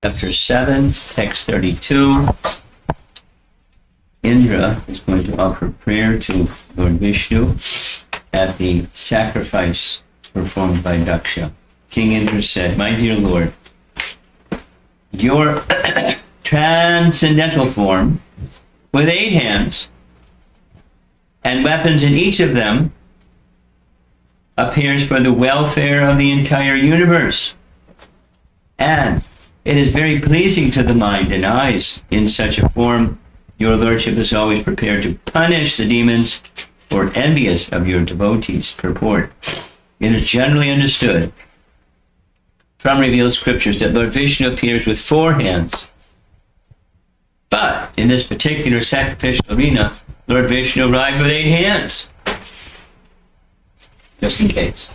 chapter 7, text 32. Indra is going to offer prayer to Lord Vishnu at the sacrifice performed by Daksha. King Indra said, "My dear Lord, your transcendental form with 8 hands and weapons in each of them appears for the welfare of the entire universe. And it is very pleasing to the mind and eyes. In such a form, your lordship is always prepared to punish the demons or envious of your devotees." Purport. It is generally understood from revealed scriptures that Lord Vishnu appears with 4 hands. But in this particular sacrificial arena, Lord Vishnu arrived with 8 hands. Just in case.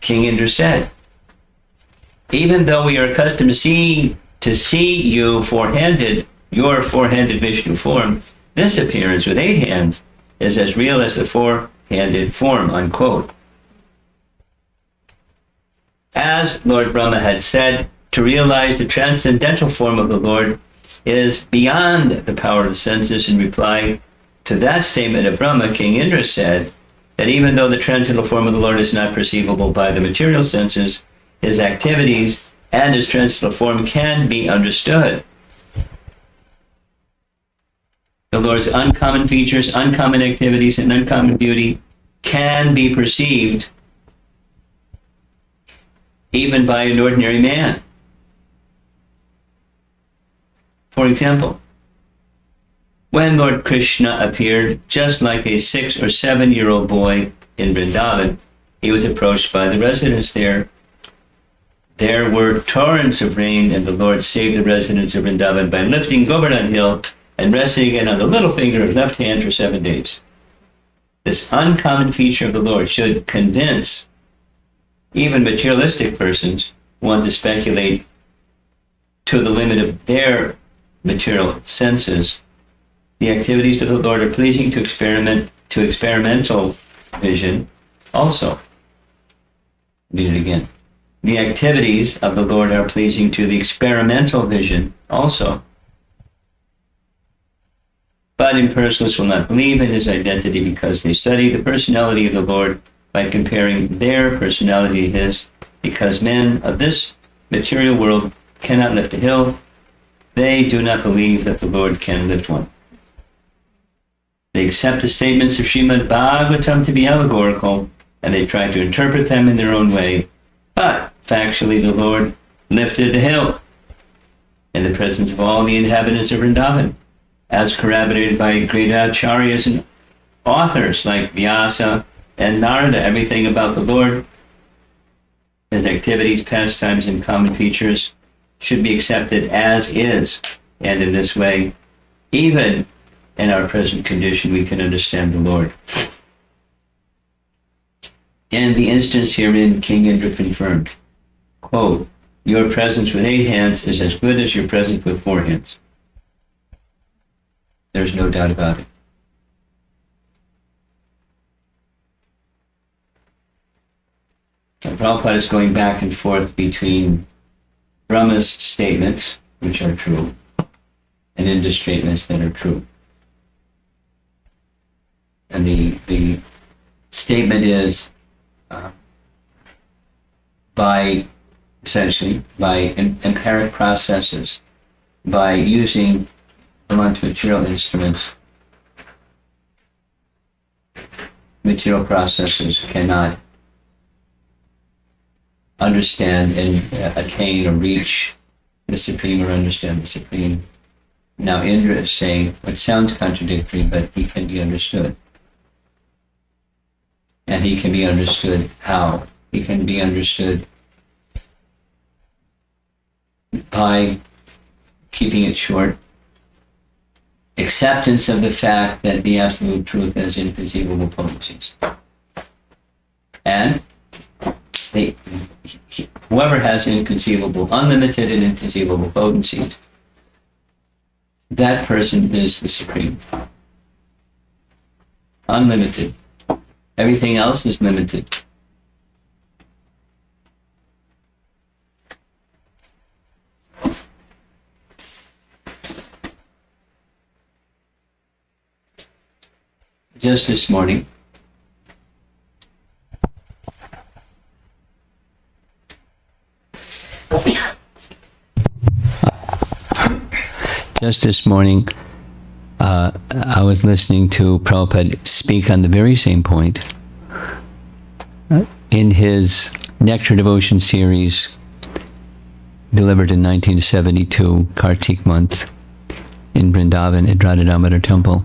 King Indra said, "Even though we are accustomed to see you four-handed, your four-handed Vishnu form, this appearance with 8 hands is as real as the four-handed form," unquote. As Lord Brahma had said, to realize the transcendental form of the Lord is beyond the power of the senses. In reply to that statement of Brahma, King Indra said that even though the transcendental form of the Lord is not perceivable by the material senses, his activities and his transcendental form can be understood. The Lord's uncommon features, uncommon activities, and uncommon beauty can be perceived even by an ordinary man. For example, when Lord Krishna appeared just like a 6 or 7-year-old boy in Vrindavan, he was approached by the residents there. There were torrents of rain, and the Lord saved the residents of Vrindavan by lifting Govardhan Hill and resting again on the little finger of left hand for 7 days. This uncommon feature of the Lord should convince even materialistic persons who want to speculate to the limit of their material senses. The activities of the Lord are pleasing to experimental vision also. Read it again. The activities of the Lord are pleasing to the experimental vision also. But impersonalists will not believe in his identity because they study the personality of the Lord by comparing their personality to his. Because men of this material world cannot lift a hill, they do not believe that the Lord can lift one. They accept the statements of Srimad Bhagavatam to be allegorical, and they try to interpret them in their own way. But factually, the Lord lifted the hill in the presence of all the inhabitants of Vrindavan, as corroborated by great acharyas and authors like Vyasa and Narada. Everything about the Lord, his activities, pastimes, and common features should be accepted as is. And in this way, even in our present condition, we can understand the Lord. In the instance herein, King Indra confirmed, quote, "Your presence with 8 hands is as good as your presence with 4 hands." There's no doubt about it. So Prabhupada is going back and forth between Brahma's statements, which are true, and Indra's statements that are true. And the statement is by empiric processes, by using blunt material instruments, material processes cannot understand and attain or reach the Supreme or understand the Supreme. Now Indra is saying what sounds contradictory, but he can be understood. And he can be understood how? He can be understood by keeping it short, acceptance of the fact that the absolute truth has inconceivable potencies. And whoever has inconceivable, unlimited and inconceivable potencies, that person is the Supreme. Unlimited. Everything else is limited. just this morning, I was listening to Prabhupada speak on the very same point in his Nectar Devotion series delivered in 1972, Kartik month, in Vrindavan at Radha Damodar Temple.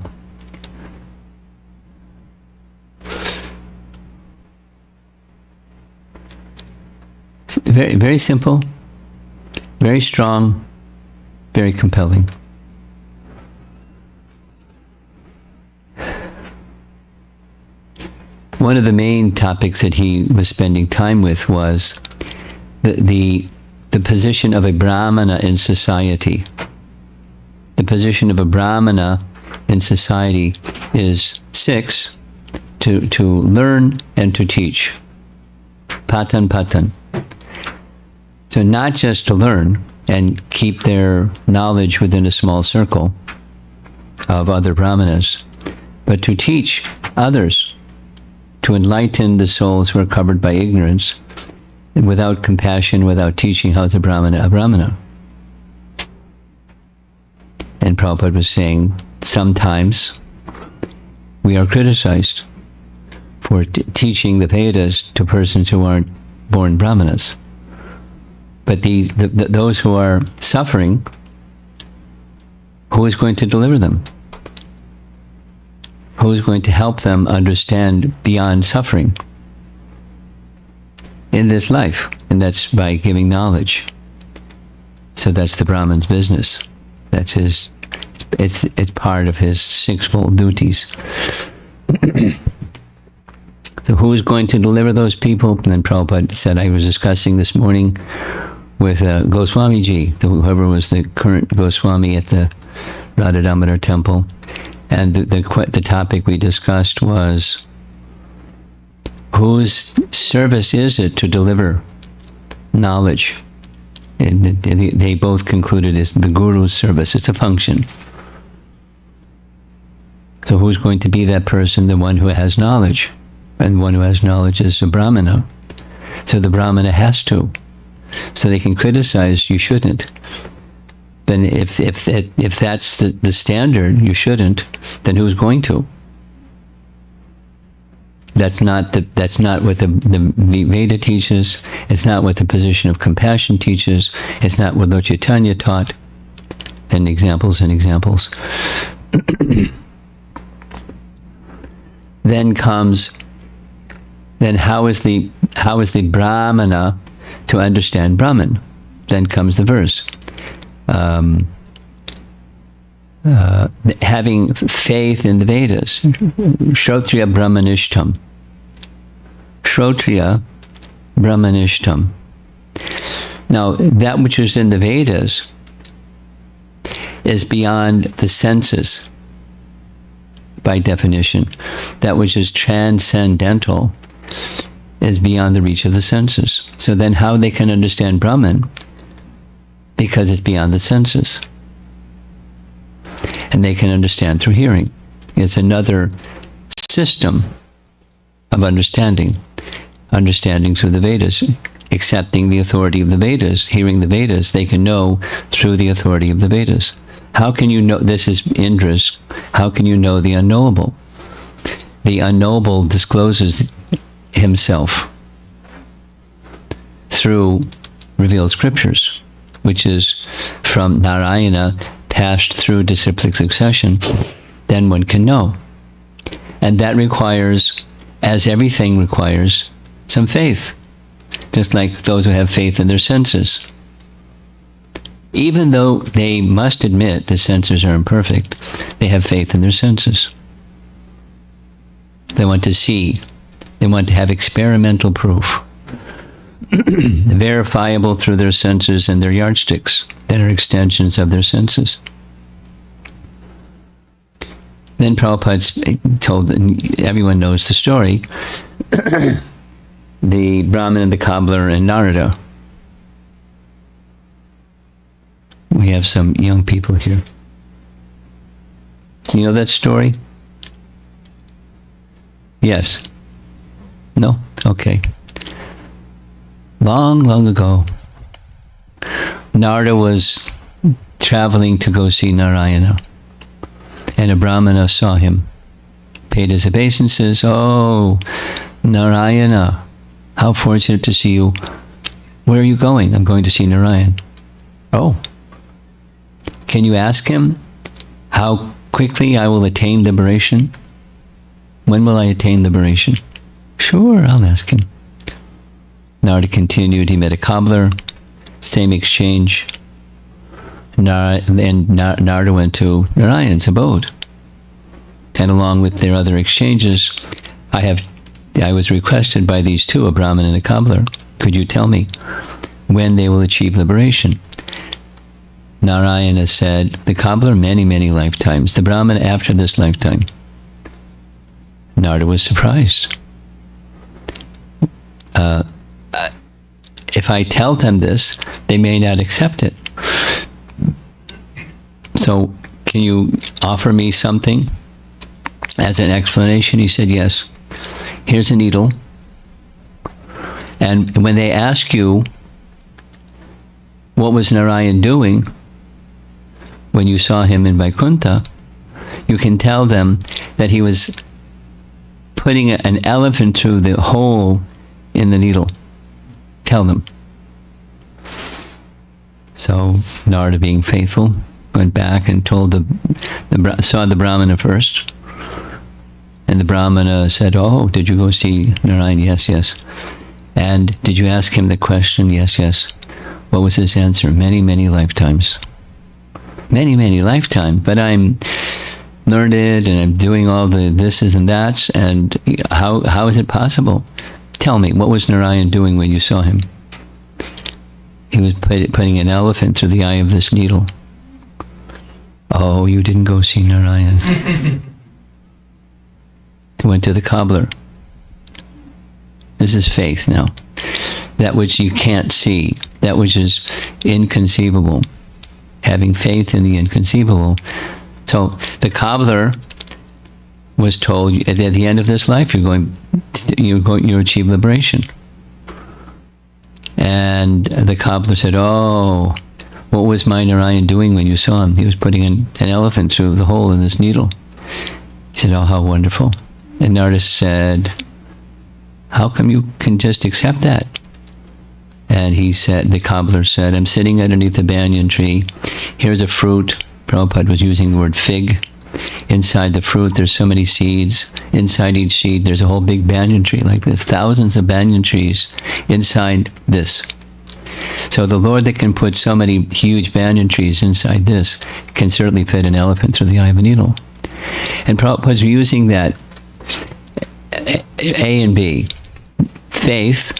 Very, very simple, very strong, very compelling. One of the main topics that he was spending time with was the position of a Brahmana in society. The position of a Brahmana in society is 6, to learn and to teach. Patan. So not just to learn and keep their knowledge within a small circle of other Brahmanas, but to teach others, to enlighten the souls who are covered by ignorance. Without compassion, without teaching, how is a Brahmana? And Prabhupada was saying, sometimes we are criticized for teaching the Vedas to persons who aren't born Brahmanas. But those who are suffering, who is going to deliver them? Who is going to help them understand beyond suffering in this life? And that's by giving knowledge. So that's the Brahman's business. That's his, it's part of his sixfold duties. So who is going to deliver those people? And then Prabhupada said, I was discussing this morning with Goswamiji, whoever was the current Goswami at the Radha Damodar Temple. And the topic we discussed was, whose service is it to deliver knowledge? And they both concluded it's the Guru's service. It's a function. So who's going to be that person? The one who has knowledge. And the one who has knowledge is a Brahmana. So the Brahmana has to. So they can criticize, you shouldn't. Then if that's the standard, you shouldn't, then who's going to? That's not what the Veda teaches. It's not what the position of compassion teaches. It's not what Lord Chaitanya taught. And examples. Then how is the Brahmana to understand Brahman? Then comes the verse. Having faith in the Vedas. Shrotriya Brahmanishtam. Now, that which is in the Vedas is beyond the senses, by definition. That which is transcendental is beyond the reach of the senses. So then how they can understand Brahman? Because it's beyond the senses. And they can understand through hearing. It's another system of understanding through the Vedas, accepting the authority of the Vedas, hearing the Vedas. They can know through the authority of the Vedas. How can you know? This is Indra's. How can you know the unknowable? The unknowable discloses himself through revealed scriptures, which is from Narayana passed through disciplic succession. Then one can know. And that requires, as everything requires, some faith. Just like those who have faith in their senses. Even though they must admit the senses are imperfect, they have faith in their senses. They want to see. They want to have experimental proof. Verifiable through their senses and their yardsticks that are extensions of their senses. Then Prabhupada told, everyone knows the story, the Brahmin and the cobbler and Narada. We have some young people here. You know that story? Yes. No? Okay. Long, long ago, Narada was traveling to go see Narayana, and a Brahmana saw him, paid his obeisances. Oh, Narayana, how fortunate to see you. Where are you going? I'm going to see Narayan. Oh. Can you ask him how quickly I will attain liberation? When will I attain liberation? Sure, I'll ask him. Narada continued. He met a cobbler. Same exchange. Narada went to Narayan's abode. And along with their other exchanges, I was requested by these two, a Brahmin and a cobbler, could you tell me when they will achieve liberation? Narayana said, the cobbler many, many lifetimes, the Brahmin after this lifetime. Narada was surprised. If I tell them this, they may not accept it. So, can you offer me something as an explanation? He said, yes. Here's a needle. And when they ask you, what was Narayan doing when you saw him in Vaikuntha, you can tell them that he was putting an elephant through the hole in the needle. Tell them. So Narada, being faithful, went back and told saw the Brahmana first. And the Brahmana said, oh, did you go see Narayan? Yes, yes. And did you ask him the question? Yes, yes. What was his answer? Many, many lifetimes. Many, many lifetimes. But I'm learned and I'm doing all the thises and that's, and how is it possible? Tell me, what was Narayan doing when you saw him? He was putting an elephant through the eye of this needle. Oh, you didn't go see Narayan. He went to the cobbler. This is faith now. That which you can't see, that which is inconceivable. Having faith in the inconceivable. So the cobbler was told, at the end of this life, you achieve liberation. And the cobbler said, oh, what was my Narayan doing when you saw him? He was putting an elephant through the hole in this needle. He said, oh, how wonderful. And Narada said, how come you can just accept that? And he said, the cobbler said, I'm sitting underneath a banyan tree. Here's a fruit. Prabhupada was using the word fig. Inside the fruit, there's so many seeds. Inside each seed, there's a whole big banyan tree like this. Thousands of banyan trees inside this. So the Lord that can put so many huge banyan trees inside this can certainly fit an elephant through the eye of a needle. And Prabhupada's using that A and B. Faith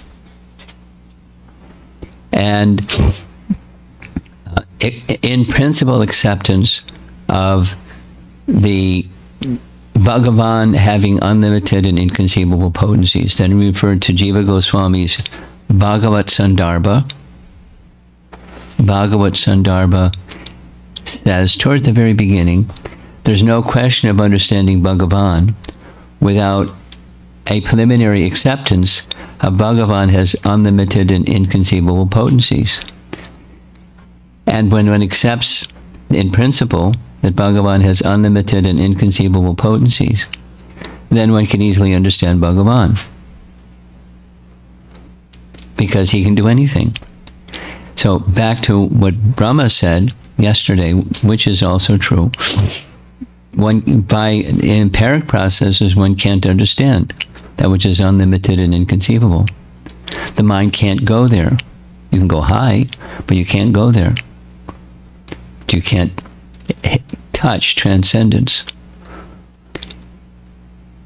and in principle acceptance of the Bhagavan having unlimited and inconceivable potencies. Then referred to Jiva Goswami's Bhagavat Sandarbha. Bhagavat Sandarbha says, towards the very beginning, there's no question of understanding Bhagavan without a preliminary acceptance of Bhagavan has unlimited and inconceivable potencies. And when one accepts in principle that Bhagavan has unlimited and inconceivable potencies, then one can easily understand Bhagavan. Because he can do anything. So back to what Brahma said yesterday, which is also true. By empiric processes, one can't understand that which is unlimited and inconceivable. The mind can't go there. You can go high, but you can't go there. You can't touch transcendence.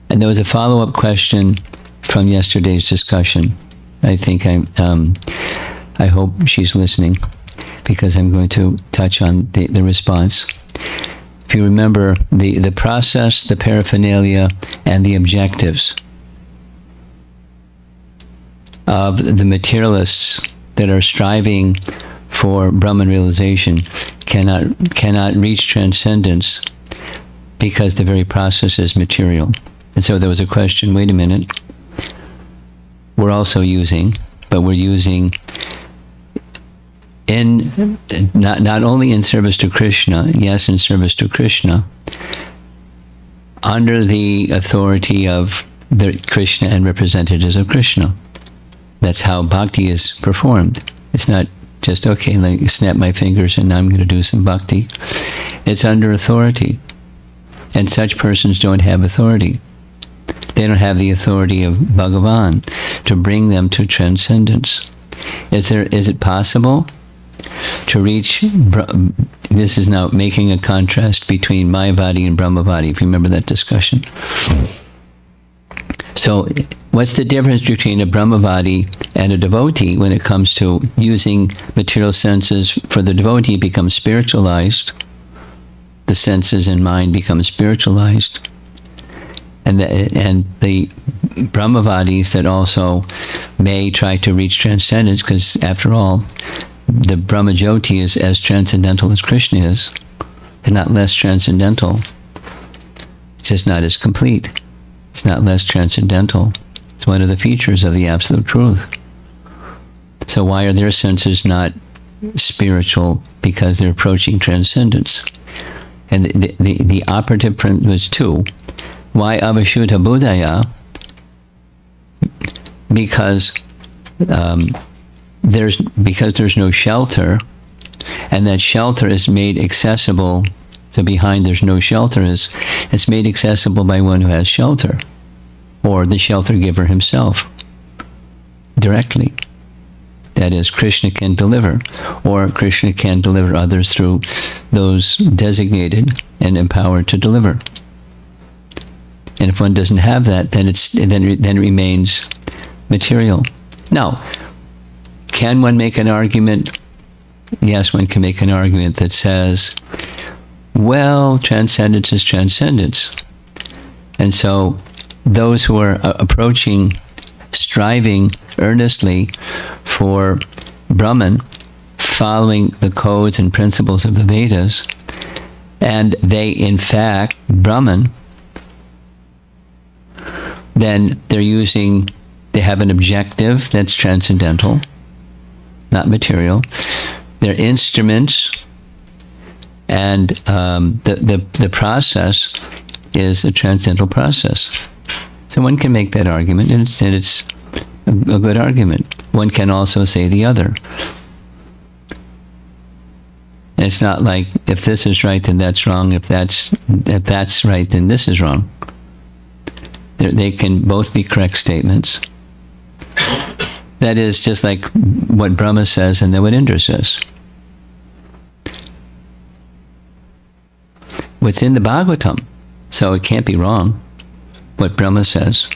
And there was a follow-up question from yesterday's discussion. I think I hope she's listening, because I'm going to touch on the response. If you remember, the process, the paraphernalia, and the objectives of the materialists that are striving for Brahman realization cannot reach transcendence because the very process is material. And so there was a question, wait a minute, we're also using, but we're using in, not only in service to Krishna, yes, in service to Krishna, under the authority of the Krishna and representatives of Krishna. That's how bhakti is performed. It's not just, okay, let me snap my fingers and now I'm going to do some bhakti. It's under authority. And such persons don't have authority. They don't have the authority of Bhagavan to bring them to transcendence. Is it possible to reach, this is now making a contrast between Mayavadi and Brahmavadi, if you remember that discussion. So what's the difference between a Brahmavadi and a devotee when it comes to using material senses? For the devotee, becomes spiritualized. The senses and mind become spiritualized. And the Brahmavadis that also may try to reach transcendence, because after all, the Brahmajyoti is as transcendental as Krishna is. They're not less transcendental. It's just not as complete. It's not less transcendental. It's one of the features of the Absolute Truth. So why are their senses not spiritual? Because they're approaching transcendence. And the operative print was two. Why avashuddha buddhaya? Because there's no shelter, and that shelter is made accessible. So behind there's no shelter it's made accessible by one who has shelter, or the shelter giver himself, directly. That is, Krishna can deliver, or Krishna can deliver others through those designated and empowered to deliver. And if one doesn't have that, then it remains material. Now, can one make an argument? Yes, one can make an argument that says, well, transcendence is transcendence. And so those who are approaching, striving earnestly for Brahman, following the codes and principles of the Vedas, and they in fact Brahman, then they have an objective that's transcendental, not material. They're instruments, and the process is a transcendental process. So one can make that argument, and it's a good argument. One can also say the other. And it's not like, if this is right, then that's wrong. If that's right, then this is wrong. They can both be correct statements. That is just like what Brahma says and then what Indra says. Within the Bhagavatam, so it can't be wrong what Brahma says.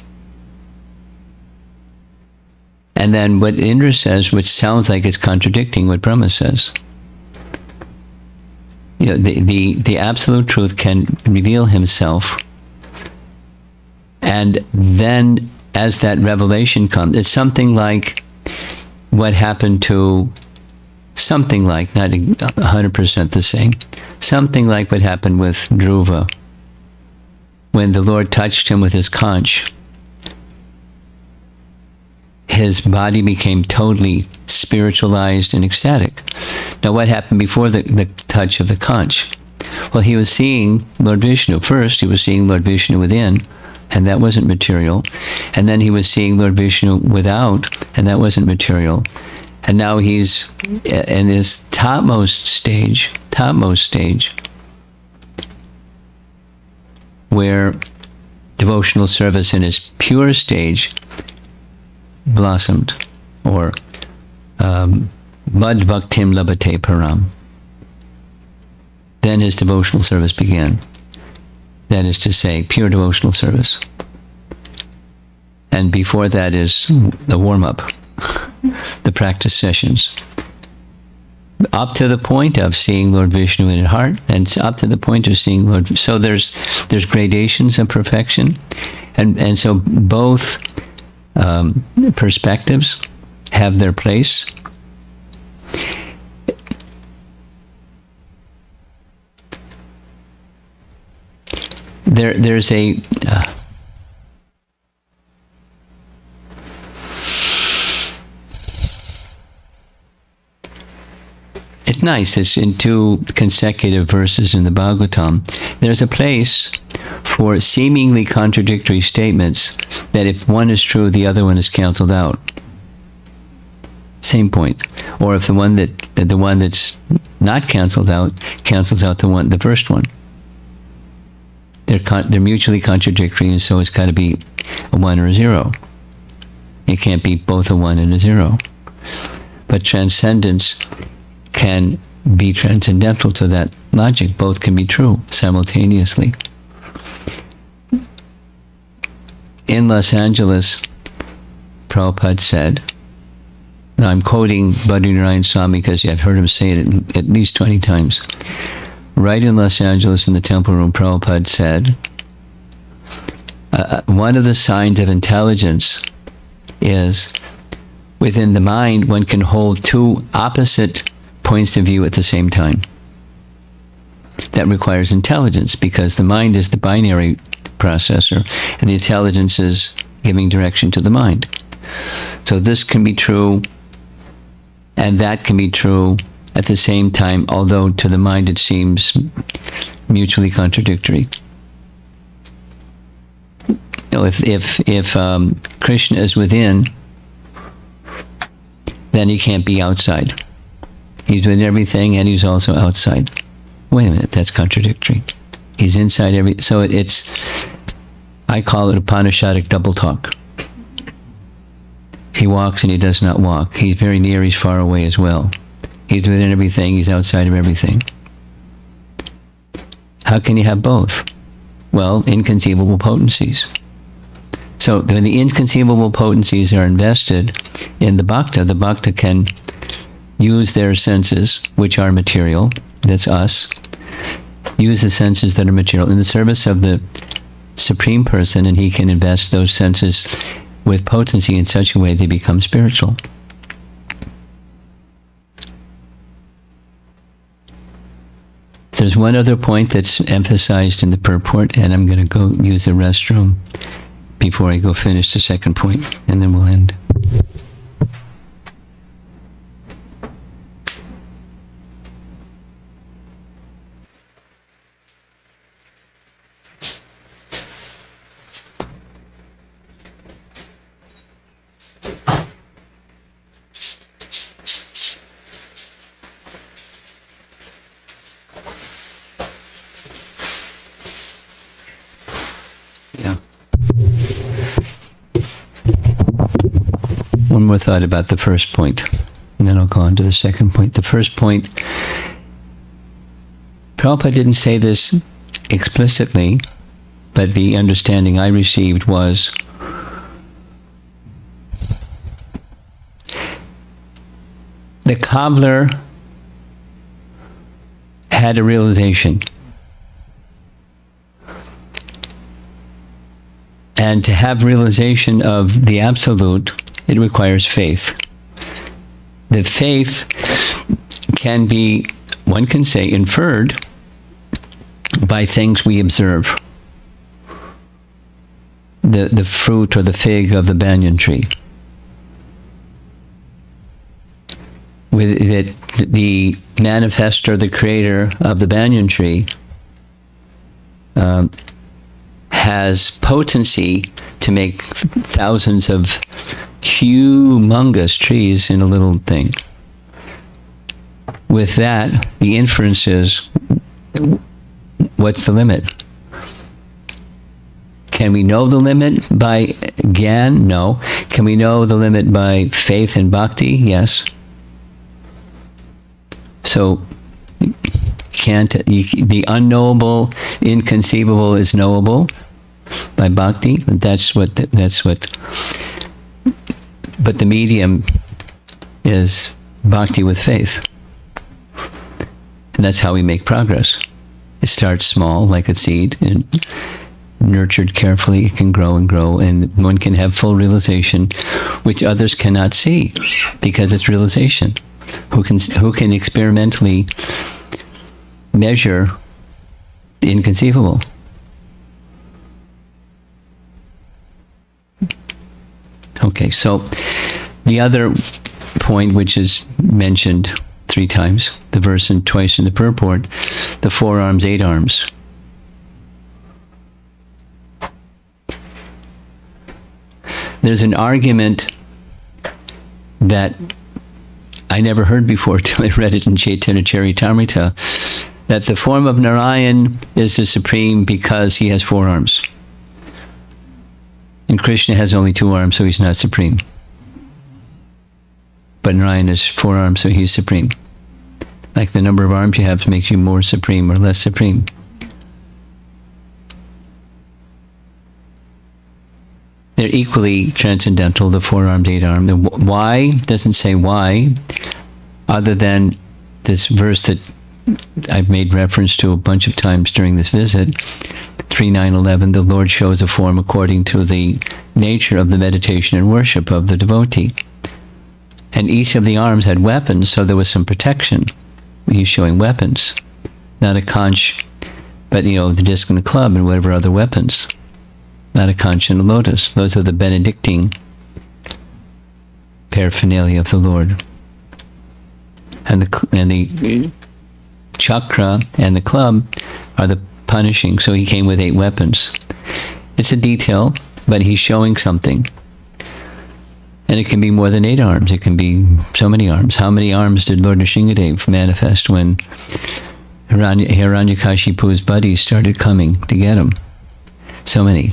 And then what Indra says, which sounds like it's contradicting what Brahma says. You know, the Absolute Truth can reveal himself, and then as that revelation comes, it's something like what happened to, something like, not 100% the same, something like what happened with Dhruva, when the Lord touched him with his conch. His body became totally spiritualized and ecstatic. Now, what happened before the touch of the conch? Well, he was seeing Lord Vishnu. First, he was seeing Lord Vishnu within, and that wasn't material. And then he was seeing Lord Vishnu without, and that wasn't material. And now he's in this topmost stage, where devotional service in its pure stage blossomed, or Mad Bhaktim Labhate Param. Then his devotional service began. That is to say, pure devotional service. And before that is the warm-up, the practice sessions. Up to the point of seeing Lord Vishnu in heart, and up to the point of seeing Lord. So there's gradations of perfection, and so both perspectives have their place. There's a it's nice. It's in 2 consecutive verses in the Bhagavatam. There's a place for seemingly contradictory statements that if one is true, the other one is canceled out. Same point. Or if the one that's not canceled out cancels out the first one. They're mutually contradictory, and so it's got to be a 1 or a 0. It can't be both a 1 and a 0. But transcendence can be transcendental to that logic. Both can be true simultaneously. In Los Angeles, Prabhupada said, now I'm quoting Bhadrinarayan Swami because I've heard him say it at least 20 times. Right in Los Angeles in the temple room, Prabhupada said, one of the signs of intelligence is within the mind one can hold 2 opposite points of view at the same time. That requires intelligence because the mind is the binary processor and the intelligence is giving direction to the mind. So this can be true and that can be true at the same time, although to the mind it seems mutually contradictory. If Krishna is within, then he can't be outside. He's within everything and he's also outside. Wait a minute, that's contradictory. He's inside so I call it Upanishadic double talk. He walks and he does not walk. He's very near, he's far away as well. He's within everything, he's outside of everything. How can you have both? Well, inconceivable potencies. So when the inconceivable potencies are invested in the bhakta can use their senses, which are material, that's us, use the senses that are material in the service of the Supreme Person, and he can invest those senses with potency in such a way they become spiritual. There's one other point that's emphasized in the purport, and I'm going to go use the restroom before I go finish the second point, and then we'll end. One more thought about the first point, and then I'll go on to the second point. The first point, Prabhupada didn't say this explicitly, but the understanding I received was the cobbler had a realization. And to have realization of the absolute, it requires faith. The faith can be, one can say, inferred by things we observe. The fruit or the fig of the banyan tree. With it, the manifestor, the creator of the banyan tree, has potency to make thousands of humongous trees in a little thing. With that, the inference is, what's the limit? Can we know the limit by Gyan? No. Can we know the limit by faith and bhakti? Yes. So, the unknowable, inconceivable is knowable by bhakti. That's what. But the medium is bhakti with faith, and that's how we make progress. It starts small, like a seed, and nurtured carefully, it can grow and grow, and one can have full realization, which others cannot see, because it's realization. Who can experimentally measure the inconceivable? Okay, so the other point which is mentioned 3 times, the verse and twice in the purport, the 4 arms, 8 arms. There's an argument that I never heard before till I read it in Chaitanya Charitamrita, that the form of Narayan is the supreme because he has 4 arms. And Krishna has only 2 arms, so he's not supreme. But Narayan has 4 arms, so he's supreme. Like the number of arms you have makes you more supreme or less supreme. They're equally transcendental, the 4 arms, 8 arms. The why doesn't say why, other than this verse that I've made reference to a bunch of times during this visit, 3:9:11, the Lord shows a form according to the nature of the meditation and worship of the devotee. And each of the arms had weapons, so there was some protection. He's showing weapons, not a conch, but the disc and the club and whatever other weapons. Not a conch and a lotus. Those are the benedicting paraphernalia of the Lord. And the chakra and the club are the punishing. So he came with 8 weapons. It's a detail, but he's showing something. And it can be more than 8 arms. It can be so many arms. How many arms did Lord Nrsingadev manifest when Hiranyakashipu's buddies started coming to get him? So many.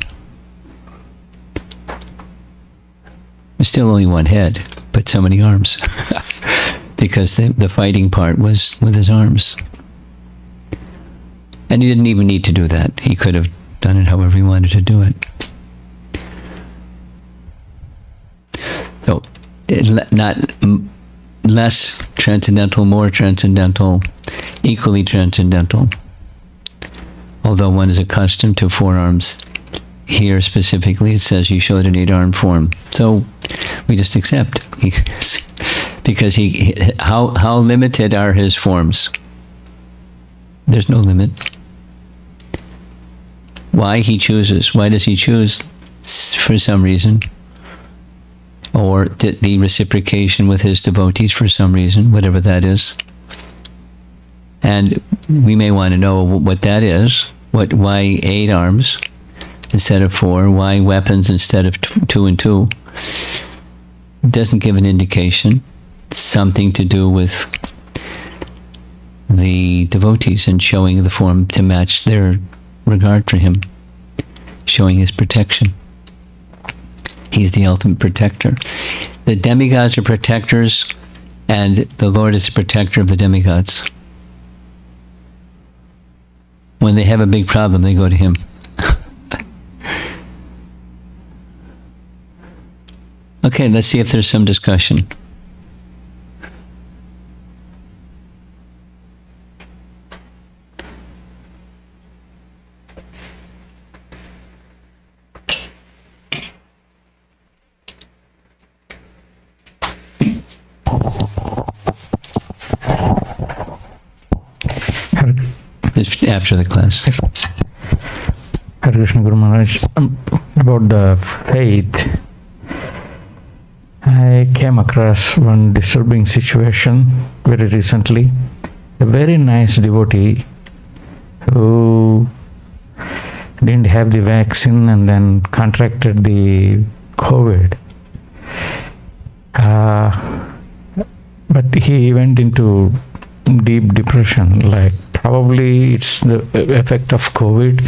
There's still only 1 head, but so many arms. Because the fighting part was with his arms. And he didn't even need to do that. He could have done it however he wanted to do it. So, not less transcendental, more transcendental, equally transcendental. Although one is accustomed to 4 arms, here specifically it says you showed an 8-arm form. So we just accept. Because how limited are his forms? There's no limit. Why he chooses? Why does he choose? For some reason. Or the reciprocation with his devotees for some reason, whatever that is. And we may want to know what that is. Why 8 arms instead of 4? Why weapons instead of 2 and 2? It doesn't give an indication. Something to do with the devotees and showing the form to match their regard for him, showing his protection. He's the ultimate protector. The demigods are protectors, and the Lord is the protector of the demigods. When they have a big problem, they go to him. Okay, let's see if there's some discussion. It's after the class. Hare Krishna Guru Maharaj, about the faith, I came across one disturbing situation very recently. A very nice devotee who didn't have the vaccine and then contracted the COVID. But he went into deep depression, like probably it's the effect of COVID.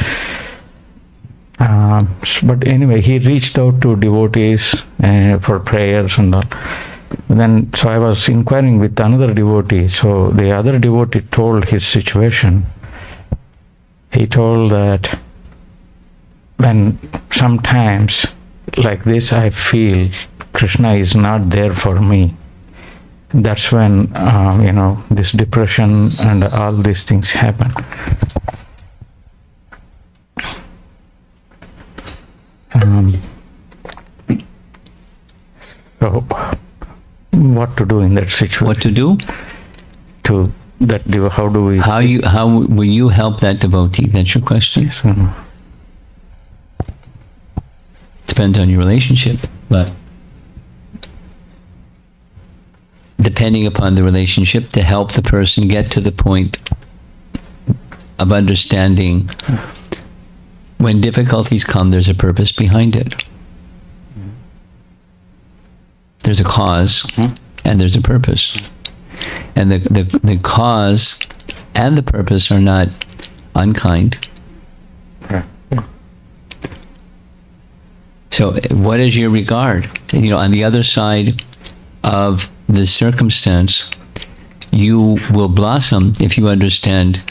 But anyway, he reached out to devotees for prayers and all. Then, so I was inquiring with another devotee. So the other devotee told his situation. He told that when sometimes like this I feel Krishna is not there for me, that's when this depression and all these things happen. So what to do in that situation? What to do? To that how do we? How will you help that devotee? That's your question. Yes. Depends on your relationship, but the depending upon the relationship, to help the person get to the point of understanding when difficulties come, there's a purpose behind it. There's a cause and there's a purpose. And the cause and the purpose are not unkind. So what is your regard? On the other side of the circumstance, you will blossom if you understand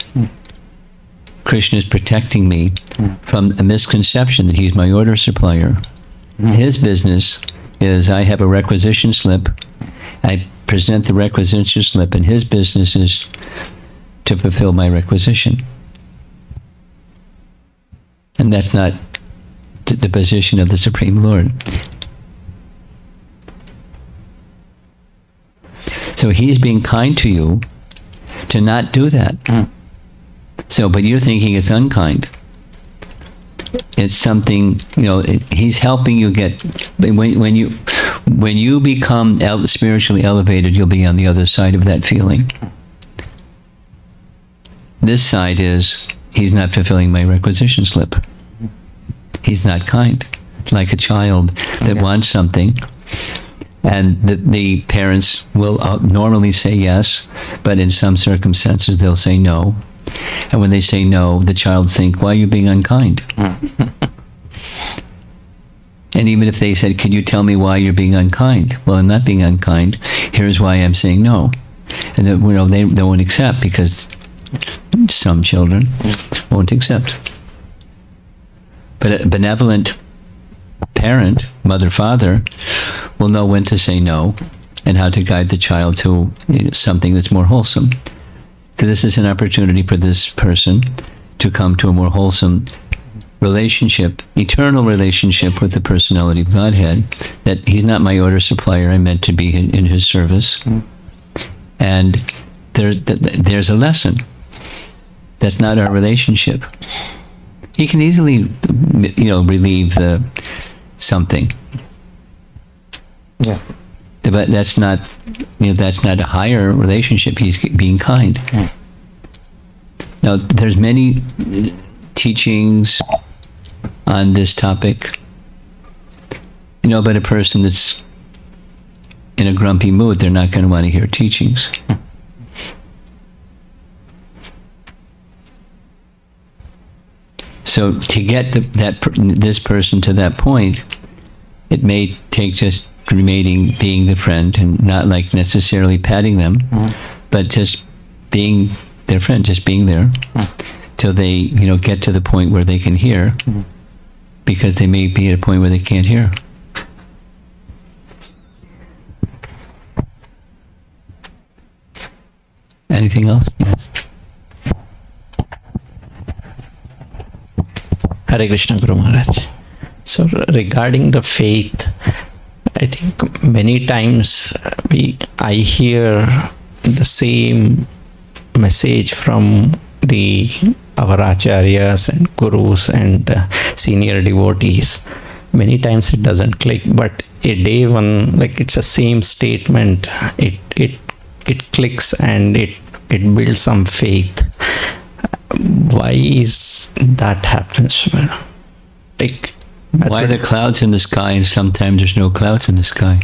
Krishna is protecting me from a misconception that he's my order supplier. His business is I have a requisition slip. I present the requisition slip, and his business is to fulfill my requisition. And that's not the position of the Supreme Lord. So he's being kind to you to not do that. So, but you're thinking it's unkind. It's something, he's helping you get, when you become spiritually elevated, you'll be on the other side of that feeling. This side is, he's not fulfilling my requisition slip. He's not kind. Like a child that wants something, and the parents will normally say yes, but in some circumstances they'll say no. And when they say no, the child thinks, why are you being unkind? And even if they said, can you tell me why you're being unkind? Well, I'm not being unkind. Here's why I'm saying no. And they won't accept, because some children won't accept. But a benevolent parent, mother, father, will know when to say no and how to guide the child to something that's more wholesome. So this is an opportunity for this person to come to a more wholesome relationship, eternal relationship with the personality of Godhead, that he's not my order supplier, I'm meant to be in his service. And there's a lesson. That's not our relationship. He can easily, relieve the something. Yeah. But that's not a higher relationship. He's being kind. Now, there's many teachings on this topic. But a person that's in a grumpy mood, they're not going to want to hear teachings. So to get this person to that point, it may take just being the friend, and not like necessarily patting them, but just being their friend, just being there, till they get to the point where they can hear, because they may be at a point where they can't hear. Anything else? Yes. Hare Krishna, Guru Maharaj. So regarding the faith, I think many times I hear the same message from our acharyas and gurus and senior devotees. Many times it doesn't click, but a day when it's the same statement, it clicks and it builds some faith. Why is that happens? Why are the clouds in the sky and sometimes there's no clouds in the sky?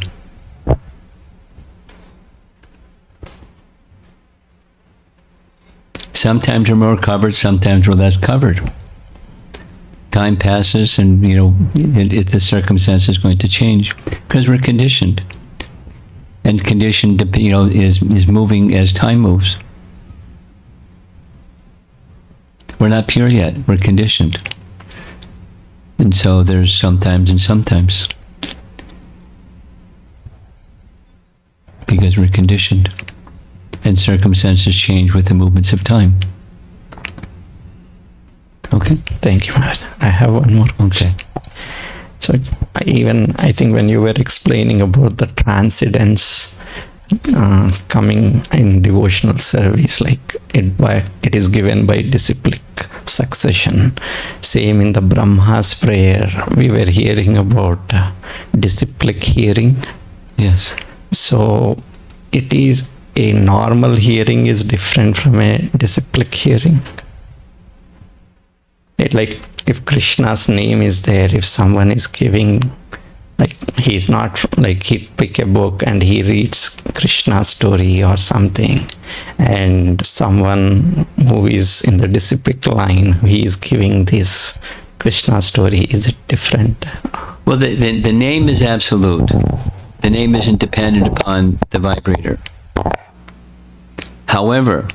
Sometimes we're more covered, sometimes we're less covered. Time passes and, the circumstance is going to change because we're conditioned. And conditioned, is moving as time moves. We're not pure yet, we're conditioned. And so there's sometimes and sometimes. Because we're conditioned. And circumstances change with the movements of time. Okay? Thank you, Maharaj. I have one more question. Okay. So I think when you were explaining about the transcendence coming in devotional service, it is given by disciplic succession. Same in the Brahma's prayer, we were hearing about disciplic hearing. Yes. So it is a normal hearing is different from a disciplic hearing. Like if Krishna's name is there, if someone is giving, like he's not like he pick a book and he reads Krishna's story or something, and someone who is in the disciplic line, he is giving this Krishna story, is it different? Well, the name is absolute. The name isn't dependent upon the vibrator. However,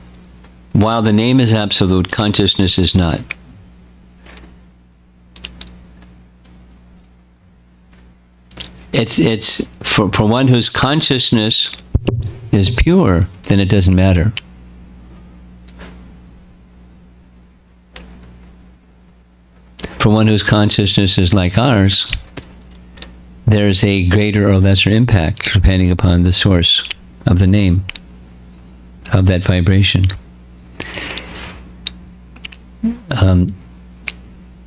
while the name is absolute, consciousness is not. It's for one whose consciousness is pure, then it doesn't matter. For one whose consciousness is like ours, there's a greater or lesser impact depending upon the source of the name, of that vibration.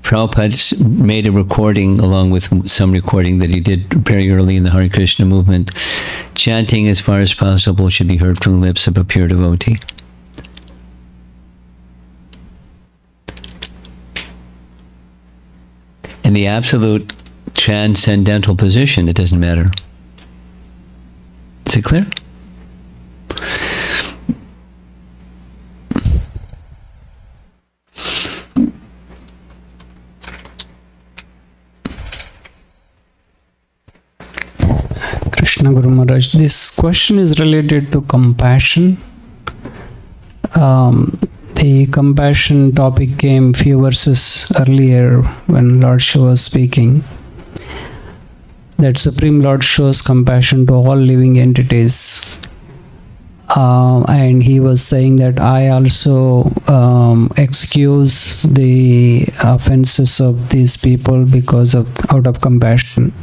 Prabhupada made a recording along with some recording that he did very early in the Hare Krishna movement. Chanting as far as possible should be heard from the lips of a pure devotee. In the absolute transcendental position, it doesn't matter. Is it clear? Krishna Guru Maharaj, this question is related to compassion. The compassion topic came few verses earlier when Lord Shiva was speaking. That Supreme Lord shows compassion to all living entities. And he was saying that I also excuse the offenses of these people because of out of compassion.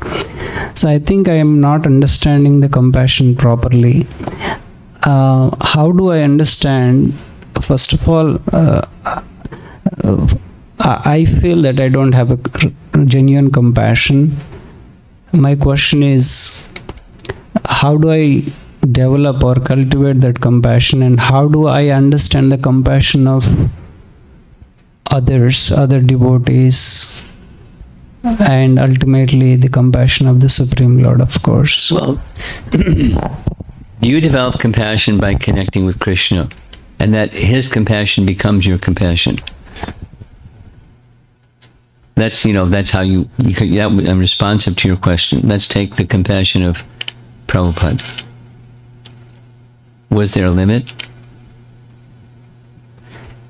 So I think I am not understanding the compassion properly. How do I understand? First of all, I feel that I don't have a genuine compassion. My question is, how do I develop or cultivate that compassion, and how do I understand the compassion of others, other devotees, and ultimately the compassion of the Supreme Lord, of course? Well, you develop compassion by connecting with Krishna, and that his compassion becomes your compassion. That's, that's how I'm responsive to your question. Let's take the compassion of Prabhupada. Was there a limit?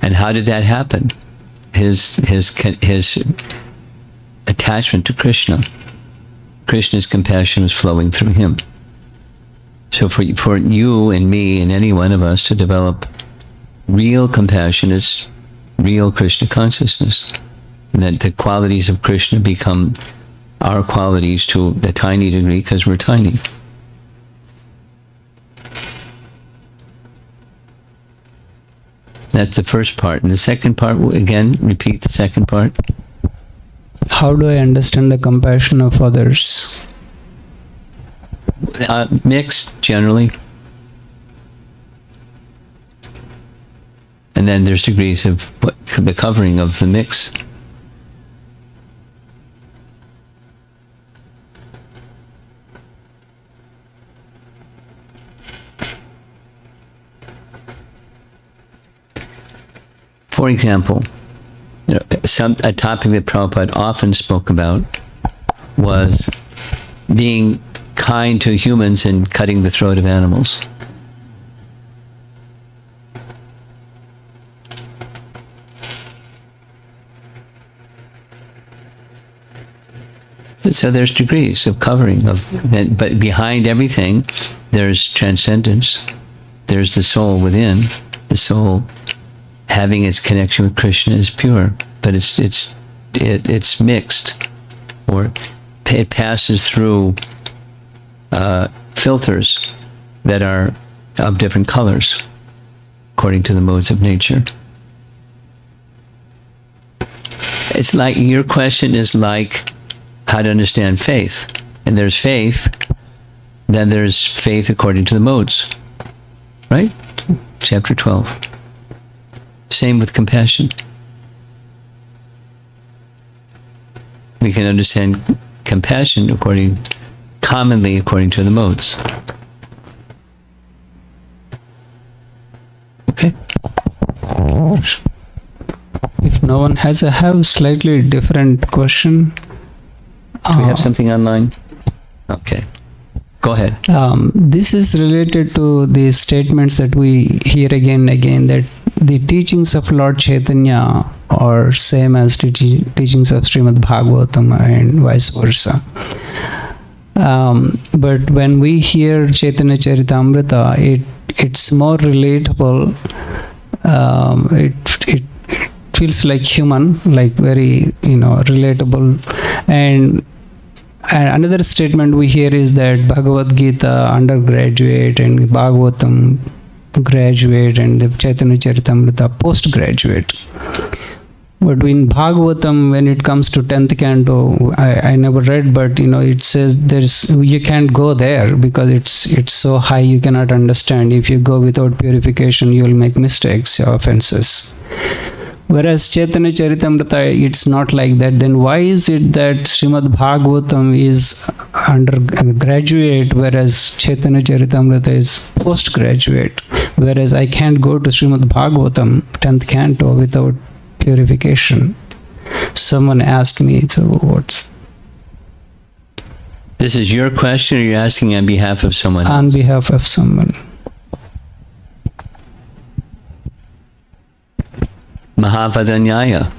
And how did that happen? His attachment to Krishna. Krishna's compassion was flowing through him. So for you and me and any one of us to develop real compassion is real Krishna consciousness. And that the qualities of Krishna become our qualities to a tiny degree because we're tiny. That's the first part. And the second part, again, repeat the second part. How do I understand the compassion of others? Mixed, generally. And then there's degrees of the covering of the mix. For example, a topic that Prabhupada often spoke about was being kind to humans and cutting the throat of animals. So there's degrees of covering but behind everything, there's transcendence. There's the soul within. The soul having its connection with Krishna is pure, but it's mixed, or it passes through filters that are of different colors according to the modes of nature. It's like, your question is like how to understand faith. And there's faith, then there's faith according to the modes. right? Chapter 12. Same with compassion. We can understand compassion commonly according to the modes. Okay. If no one has, I have slightly different question. Do we have something online? Okay. Go ahead. This is related to the statements that we hear again and again, that the teachings of Lord Chaitanya are same as the teachings of Srimad Bhagavatam and vice versa. But when we hear Chaitanya Charitamrita, it's more relatable. It feels like human, like very relatable. And another statement we hear is that Bhagavad Gita undergraduate and Bhagavatam graduate and the Chaitanya Charitamrita postgraduate. But in Bhagavatam, when it comes to 10th canto, I never read, but it says you can't go there because it's so high you cannot understand. If you go without purification, you will make mistakes, offenses. Whereas Chaitanya Charitamrita, it's not like that. Then why is it that Srimad Bhagavatam is undergraduate, whereas Chaitanya Charitamrita is postgraduate? Whereas I can't go to Srimad Bhagavatam 10th canto without purification. Someone asked me, so what's... This is your question, or you're asking on behalf of someone else? On behalf of someone. Mahavadanyaya.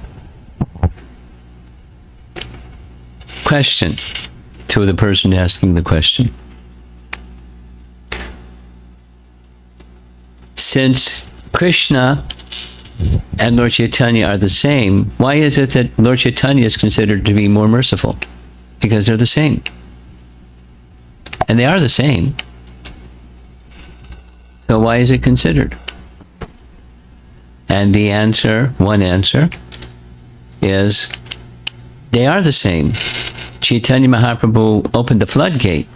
Question to the person asking the question. Since Krishna and Lord Chaitanya are the same, why is it that Lord Chaitanya is considered to be more merciful? Because they're the same. And they are the same. So why is it considered? And the answer, one answer, is they are the same. Chaitanya Mahaprabhu opened the floodgate.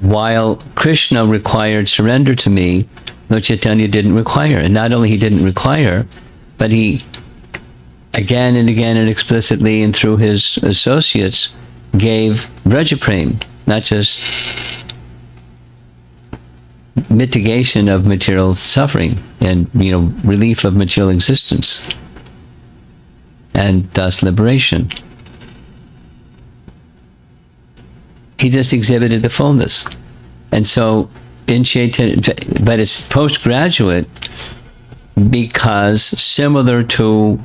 While Krishna required surrender to me, Lord Chaitanya didn't require. And not only he didn't require, but he again and again and explicitly and through his associates gave Brajaprem, not just mitigation of material suffering and relief of material existence, and thus liberation. He just exhibited the fullness. And so in Chaitanya, but it's postgraduate because similar to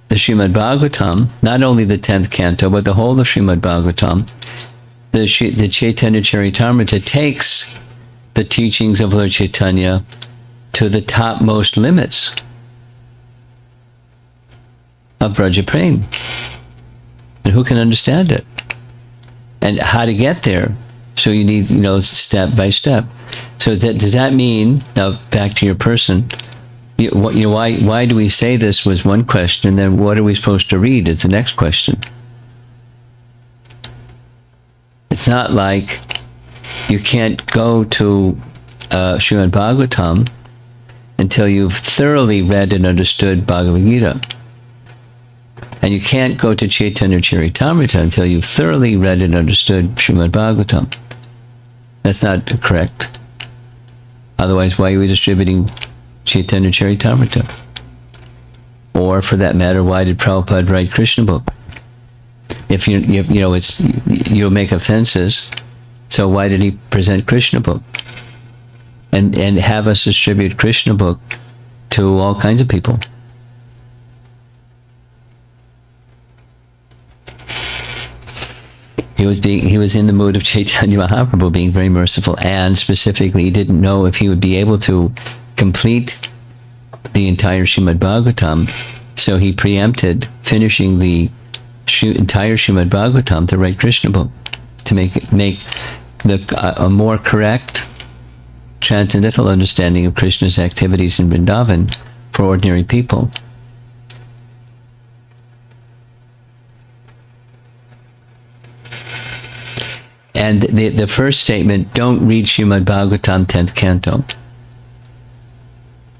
the Srimad Bhagavatam, not only the 10th canto, but the whole of Srimad Bhagavatam, the Chaitanya Charitamrita takes the teachings of Lord Chaitanya to the topmost limits of Brajaprem. And who can understand it? And how to get there? So you need, step by step. So does that mean, now back to your person, why do we say this was one question, and then what are we supposed to read is the next question. It's not like you can't go to Srimad Bhagavatam until you've thoroughly read and understood Bhagavad Gita. And you can't go to Chaitanya Charitamrita until you've thoroughly read and understood Srimad Bhagavatam. That's not correct. Otherwise, why are we distributing Chaitanya Charitamrita? Or, for that matter, why did Prabhupada write Krishna book? If you'll make offenses, so why did he present Krishna book? And have us distribute Krishna book to all kinds of people. He was in the mood of Chaitanya Mahaprabhu being very merciful, and specifically he didn't know if he would be able to complete the entire Srimad Bhagavatam, so he preempted finishing the entire Srimad Bhagavatam to write Krishna book, to make a more correct transcendental understanding of Krishna's activities in Vrindavan for ordinary people. And the first statement, don't read Srimad Bhagavatam 10th canto.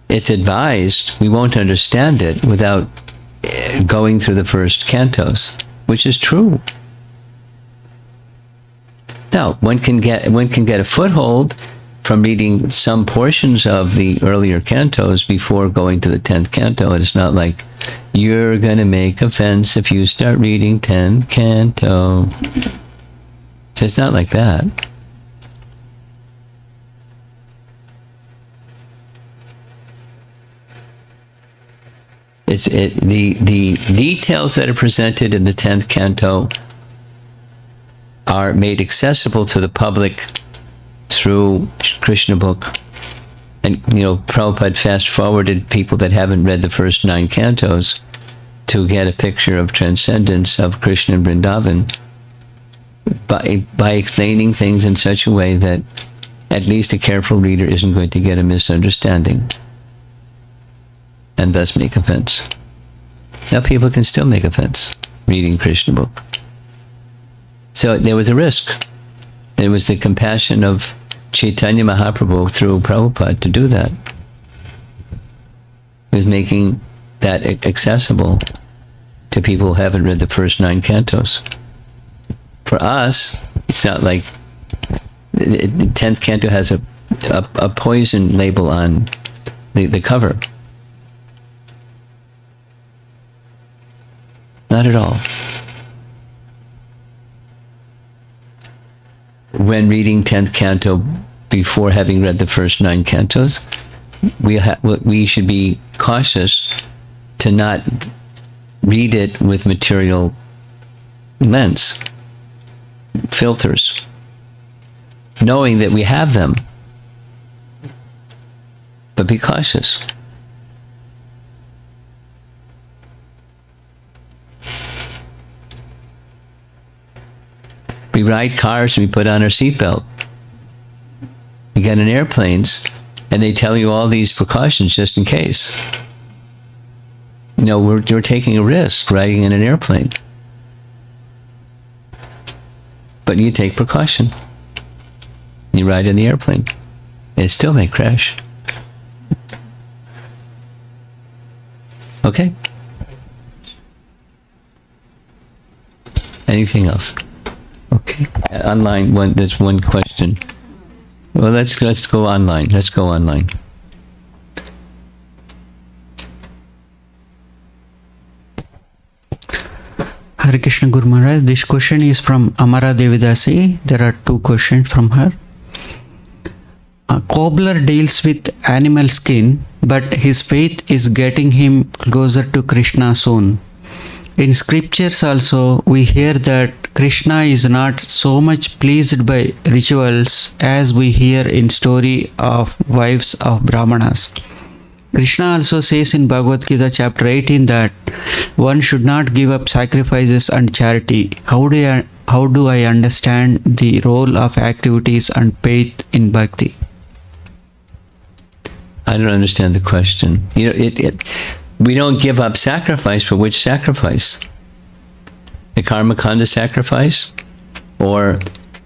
It's advised, we won't understand it without going through the first cantos, which is true. Now, one can get a foothold from reading some portions of the earlier cantos before going to the 10th canto. It's not like you're going to make offense if you start reading 10th canto. So it's not like that. The details that are presented in the 10th canto are made accessible to the public through Krishna book. And, Prabhupada fast-forwarded people that haven't read the first 9 cantos to get a picture of transcendence of Krishna and Vrindavan by explaining things in such a way that at least a careful reader isn't going to get a misunderstanding and thus make offense. Now people can still make offense reading Krishna book. So there was a risk. It was the compassion of Chaitanya Mahaprabhu through Prabhupada to do that. He was making that accessible to people who haven't read the first 9 cantos. For us, it's not like the 10th canto has a poison label on the cover. Not at all. When reading 10th canto before having read the first 9 cantos, we should be cautious to not read it with material lens, filters, knowing that we have them. But be cautious. We ride cars and we put on our seatbelt. We get in airplanes and they tell you all these precautions just in case. We're taking a risk riding in an airplane. But you take precaution. You ride in the airplane. It still may crash. Okay? Anything else? Okay. Online, there's one question. Well, let's go online. Let's go online. Hare Krishna Guru Maharaj. This question is from Amara Devidasi. There are 2 questions from her. A cobbler deals with animal skin, but his faith is getting him closer to Krishna soon. In scriptures also, we hear that Krishna is not so much pleased by rituals as we hear in story of wives of Brahmanas. Krishna also says in Bhagavad Gita chapter 18 that one should not give up sacrifices and charity. How do I understand the role of activities and faith in bhakti? I don't understand the question. We don't give up sacrifice, but which sacrifice? The Karma Kanda sacrifice or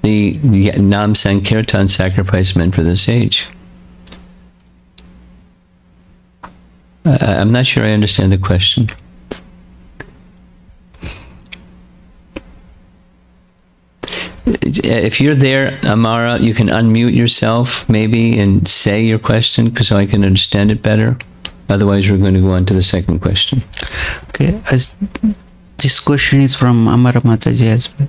the Nam Sankirtan sacrifice meant for this age? I'm not sure I understand the question. If you're there, Amara, you can unmute yourself maybe and say your question so I can understand it better. Otherwise, we're going to go on to the second question. Okay, this question is from Amara Mataji as well.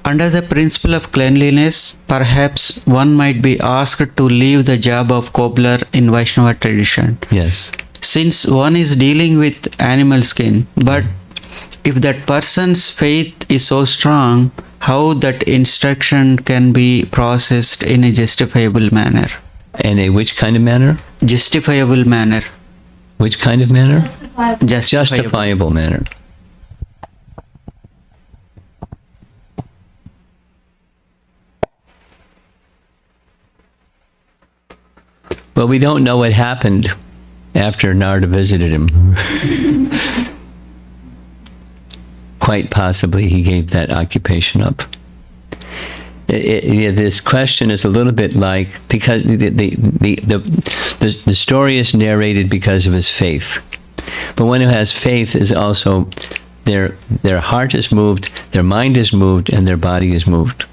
Under the principle of cleanliness, perhaps one might be asked to leave the job of cobbler in Vaishnava tradition. Yes. Since one is dealing with animal skin, but if that person's faith is so strong, how that instruction can be processed in a justifiable manner? In a which kind of manner? Justifiable manner. Which kind of manner? Justifiable manner. Well, we don't know what happened after Narada visited him. Quite possibly he gave that occupation up. This question is a little bit like, because the story is narrated because of his faith. But one who has faith is also, their heart is moved, their mind is moved, and their body is moved.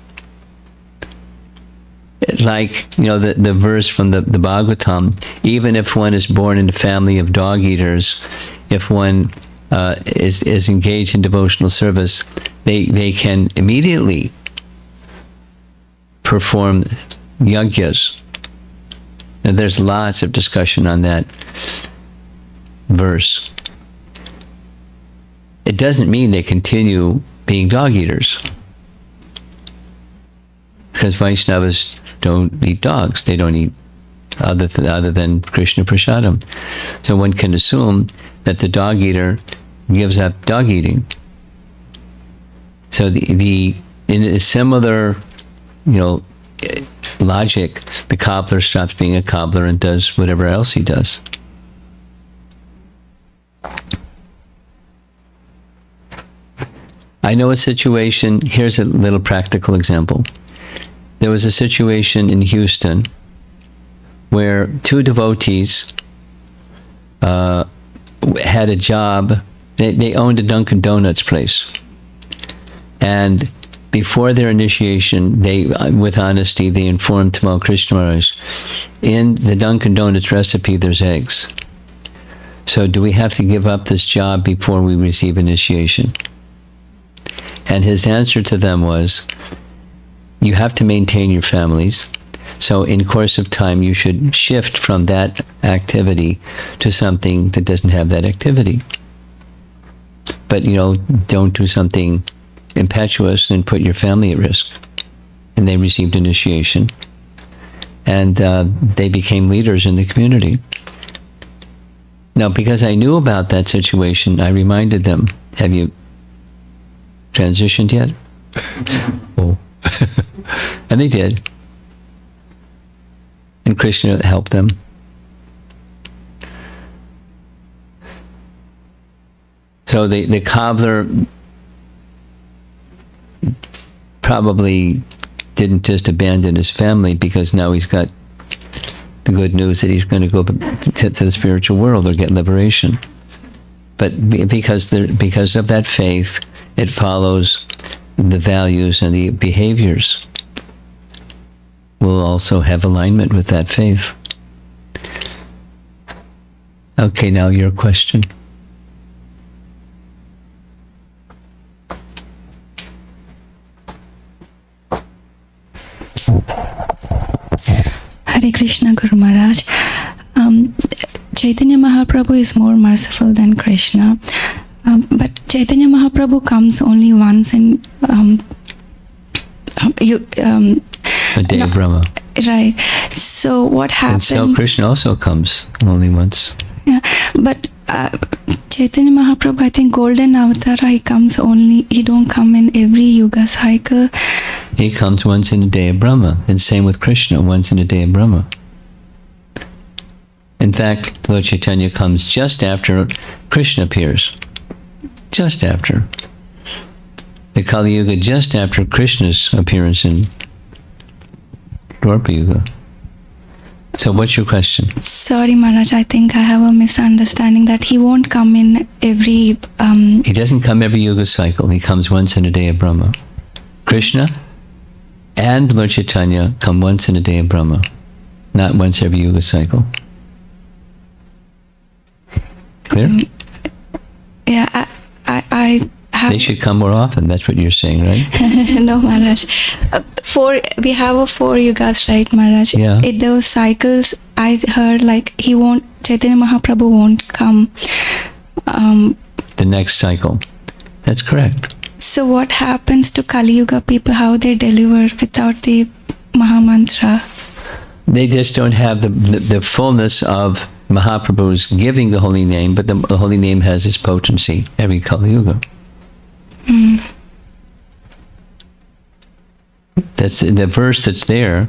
Like, the verse from the Bhagavatam, even if one is born in a family of dog eaters, if one is engaged in devotional service, they can immediately perform yajnas. And there's lots of discussion on that verse. It doesn't mean they continue being dog eaters, because Vaishnavas don't eat dogs. They don't eat other than Krishna Prasadam. So one can assume that the dog eater gives up dog eating. So in a similar logic, the cobbler stops being a cobbler and does whatever else he does. I know a situation. Here's a little practical example. There was a situation in Houston where two devotees had a job. They owned a Dunkin' Donuts place. And before their initiation, with honesty, they informed Tamal Krishna Maharaj, in the Dunkin' Donuts recipe, there's eggs. So do we have to give up this job before we receive initiation? And his answer to them was, you have to maintain your families. So in course of time, you should shift from that activity to something that doesn't have that activity. But, don't do something impetuous and put your family at risk. And they received initiation. And they became leaders in the community. Now, because I knew about that situation, I reminded them, have you transitioned yet? Oh. And they did. And Krishna helped them. So the cobbler probably didn't just abandon his family because now he's got the good news that he's going to go to the spiritual world or get liberation. But because of that faith, it follows the values and the behaviors will also have alignment with that faith. Okay, now your question. Hare Krishna, Guru Maharaj. Chaitanya Mahaprabhu is more merciful than Krishna. But Chaitanya Mahaprabhu comes only once in A day of Brahma. Right. So what happens? And so Krishna also comes only once. Yeah, but Chaitanya Mahaprabhu, I think Golden Avatar, he comes only, he don't come in every yuga cycle. He comes once in a day of Brahma, and same with Krishna, once in a day of Brahma. In fact, Lord Chaitanya comes just after Krishna appears. Just after. The Kali Yuga, just after Krishna's appearance in Dwapara Yuga. So what's your question? Sorry Maharaj, I think I have a misunderstanding that he won't come in every... He doesn't come every Yuga cycle. He comes once in a day of Brahma. Krishna and Lord Chaitanya come once in a day of Brahma, not once every Yuga cycle. Clear? Yeah, I have... They should come more often. That's what you're saying, right? No, Maharaj. We have 4 yugas, right, Maharaj? Yeah. In those cycles, I heard like Chaitanya Mahaprabhu won't come. The next cycle. That's correct. So what happens to Kali Yuga people? How they deliver without the Mahamantra? They just don't have the fullness of Mahaprabhu's giving the holy name, but the holy name has its potency every Kali Yuga. That's the verse that's there.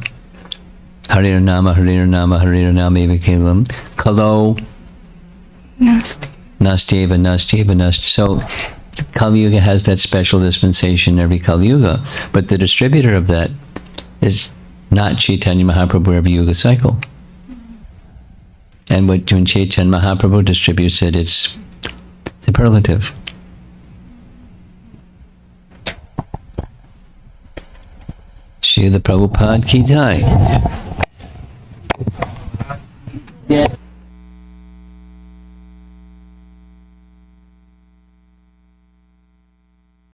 Hare Nama, Hare Nama, Hare Nama Eva Kevalam. Kalo Nastyeva, Nastyeva, Nast. So Kali Yuga has that special dispensation every Kali Yuga, but the distributor of that is not Chaitanya Mahaprabhu every yuga cycle. And when Chaitanya Mahaprabhu distributes it, it's superlative. Srila Prabhupada ki jai.